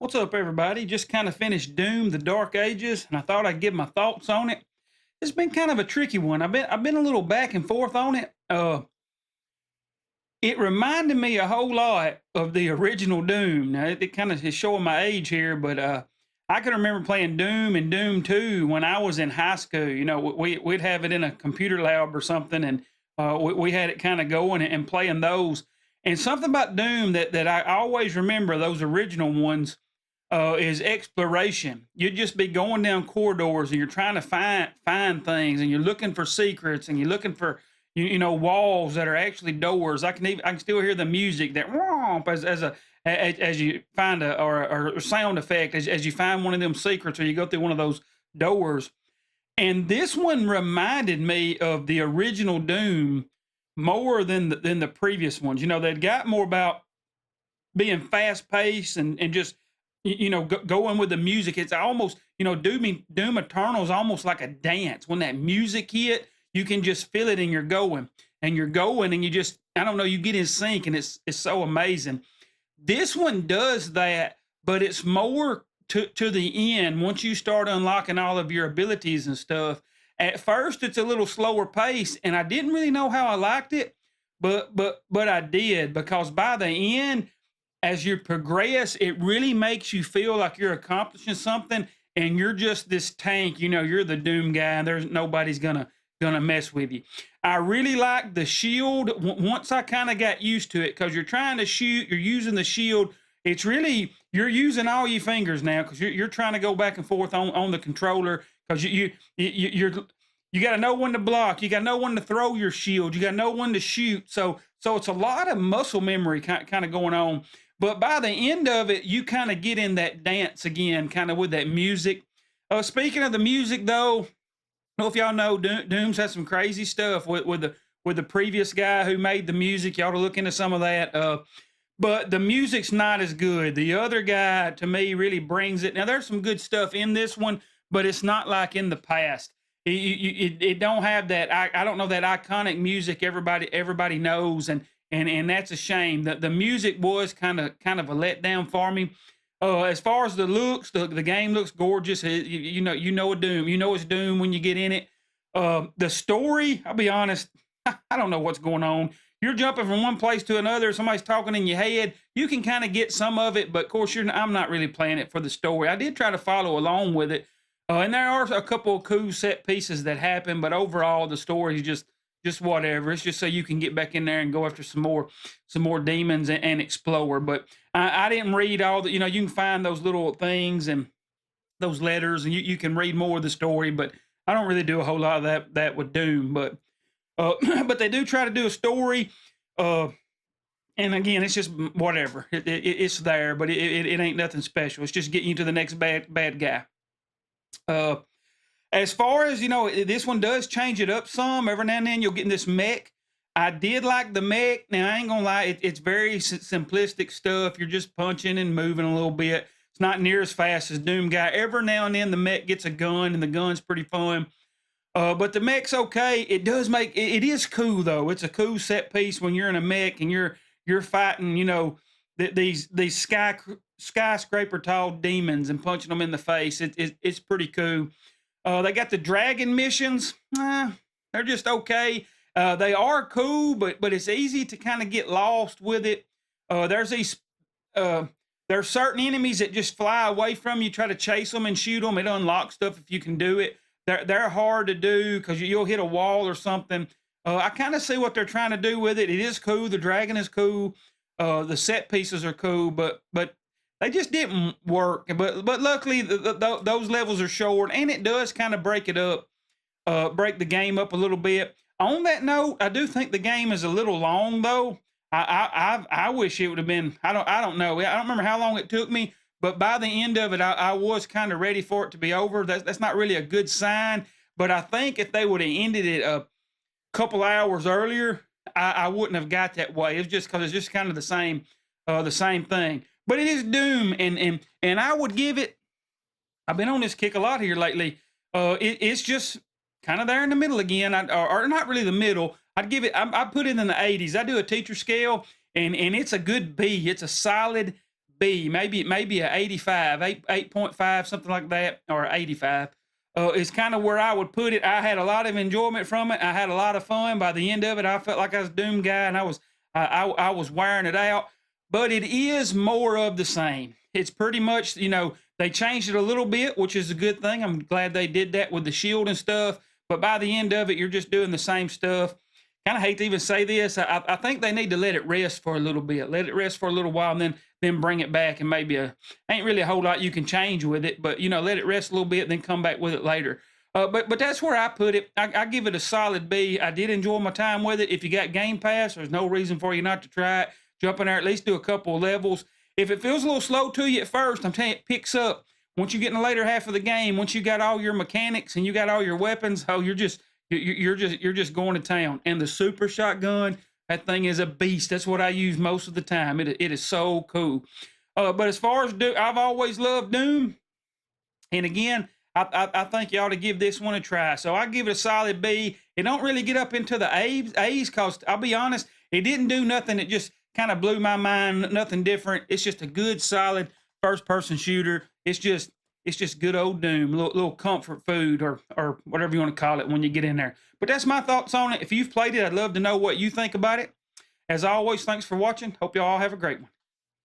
What's up, everybody? Just kind of finished Doom: The Dark Ages, and I thought I'd give my thoughts on it. It's been kind of a tricky one. I've been a little back and forth on it. It reminded me a whole lot of the original Doom. Now it kind of is showing my age here, but I can remember playing Doom and Doom 2 when I was in high school. You know, we'd have it in a computer lab or something, and we had it kind of going and playing those. And something about Doom that I always remember those original ones is exploration. You'd just be going down corridors and you're trying to find things, and you're looking for secrets, and you're looking for walls that are actually doors. I can still hear the music that womp as you find or a sound effect as you find one of them secrets, or you go through one of those doors. And this one reminded me of the original Doom more than the previous ones. You know, they'd got more about being fast paced and just going with the music. It's almost, Doom Eternal is almost like a dance. When that music hit, you can just feel it, and you're going, and you just, I don't know, you get in sync, and it's so amazing. This one does that, but it's more to the end. Once you start unlocking all of your abilities and stuff, at first it's a little slower pace, and I didn't really know how I liked it, but I did, because by the end, as you progress, it really makes you feel like you're accomplishing something, and you're just this tank. You're the Doom guy, and there's nobody's gonna mess with you. I really like the shield. Once I kind of got used to it, because you're trying to shoot, you're using the shield. It's really, you're using all your fingers now, because you're trying to go back and forth on the controller, because you got to know when to block, you got to know when to throw your shield, you got to know when to shoot. So it's a lot of muscle memory kind of going on. But by the end of it, you kind of get in that dance again, kind of with that music. Speaking of the music, though, know if y'all know, Doom's had some crazy stuff with the previous guy who made the music. Y'all to look into some of that. But the music's not as good. The other guy, to me, really brings it. Now there's some good stuff in this one, but it's not like in the past. It don't have that. I don't know, that iconic music everybody knows, and that's a shame. The music was kind of a letdown for me. As far as the looks, the game looks gorgeous. You know a Doom. You know it's Doom when you get in it. The story, I'll be honest, I don't know what's going on. You're jumping from one place to another. Somebody's talking in your head. You can kind of get some of it, but of course, I'm not really playing it for the story. I did try to follow along with it, and there are a couple of cool set pieces that happen, but overall, the story is just whatever. It's just so you can get back in there and go after some more demons and explore. But I didn't read all the. You can find those little things and those letters, and you can read more of the story. But I don't really do a whole lot of that with Doom. But but they do try to do a story. Uh, and again, it's just whatever. It's there, but it ain't nothing special. It's just getting you to the next bad guy. Uh, as far as this one does change it up some. Every now and then you'll get in this mech. I did like the mech. Now I ain't gonna lie, it's very simplistic stuff. You're just punching and moving a little bit. It's not near as fast as Doom Guy. Every now and then the mech gets a gun, and the gun's pretty fun. But the mech's okay. It does make it is cool though. It's a cool set piece when you're in a mech and you're fighting, these skyscraper tall demons and punching them in the face. It's pretty cool. They got the dragon missions. They're just okay. They are cool, but it's easy to kind of get lost with it. There's these there's certain enemies that just fly away from you. Try to chase them and shoot them. It unlocks stuff if you can do it. They're hard to do because you'll hit a wall or something. I kind of see what they're trying to do with it. It is cool. The dragon is cool. The set pieces are cool, but they just didn't work. But luckily those levels are short, and it does kind of break it up, break the game up a little bit. On that note, I do think the game is a little long though. I wish it would have been. I don't know. I don't remember how long it took me, but by the end of it, I was kind of ready for it to be over. That's not really a good sign. But I think if they would have ended it a couple hours earlier, I wouldn't have got that way. It's just because it's just kind of the same thing. But it is Doom, and I would give it. I've been on this kick a lot here lately. It's just kind of there in the middle again, or not really the middle. I'd give it. I put it in the 80s. I do a teacher scale, and it's a good B. It's a solid B, maybe a 85, 8.5, something like that, or 85. Is kind of where I would put it. I had a lot of enjoyment from it. I had a lot of fun. By the end of it, I felt like I was a Doom guy, and I was wearing it out. But it is more of the same. It's pretty much, they changed it a little bit, which is a good thing. I'm glad they did that with the shield and stuff. But by the end of it, you're just doing the same stuff. Kind of hate to even say this. I think they need to let it rest for a little bit. Let it rest for a little while, and then bring it back. And maybe ain't really a whole lot you can change with it, but let it rest a little bit, then come back with it later. But that's where I put it. I give it a solid B. I did enjoy my time with it. If you got Game Pass, there's no reason for you not to try it. Jump in there, at least do a couple of levels. If it feels a little slow to you at first, I'm telling you, it picks up. Once you get in the later half of the game, once you got all your mechanics and you got all your weapons, oh, you're just going to town. And the super shotgun, that thing is a beast. That's what I use most of the time. It is so cool. But as far as I've always loved Doom, and again, I think you ought to give this one a try. So I give it a solid B. It don't really get up into the A's because I'll be honest, it didn't do nothing that just kind of blew my mind. Nothing different. It's just a good, solid first-person shooter. It's just good old Doom, little comfort food or whatever you want to call it when you get in there. But that's my thoughts on it. If you've played it, I'd love to know what you think about it. As always, thanks for watching. Hope you all have a great one.